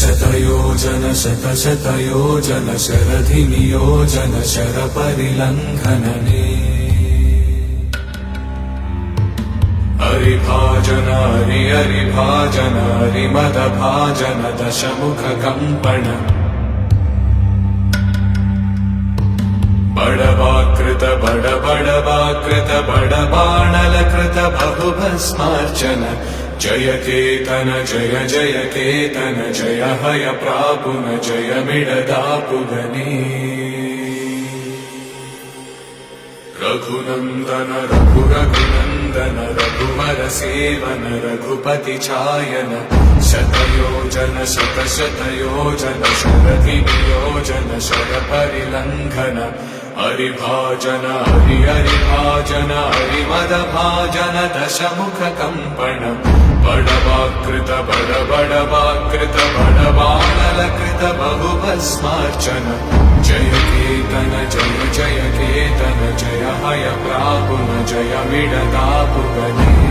शतयोजन शतशतयोजन शरधिनियोजन शरपरिलङ्घनने हरिभाजन हरिभाजन हरिमदभाजन दशमुखकम्पण बडवाकृत बडवाकृत बडबाणलकृत बहुभस्मार्चन जय केतन जय जय केतन जय हय प्रापुन जय मिडदापुगने रघुनन्दन रघुनन्दन रघुवर सेवन रघुपति छायन शतयोजन शतशतयोजन शरधिनियोजन शरपरिलङ्घन हरिभाजन हरिभाजन हरिमदभाजन दशमुखकम्पण बडवाकृत बडवाकृत बडबाणलकृत बहुभस्मार्चन जय केतन जय जय केतन जय हय प्रापुन जय मिडदापुगने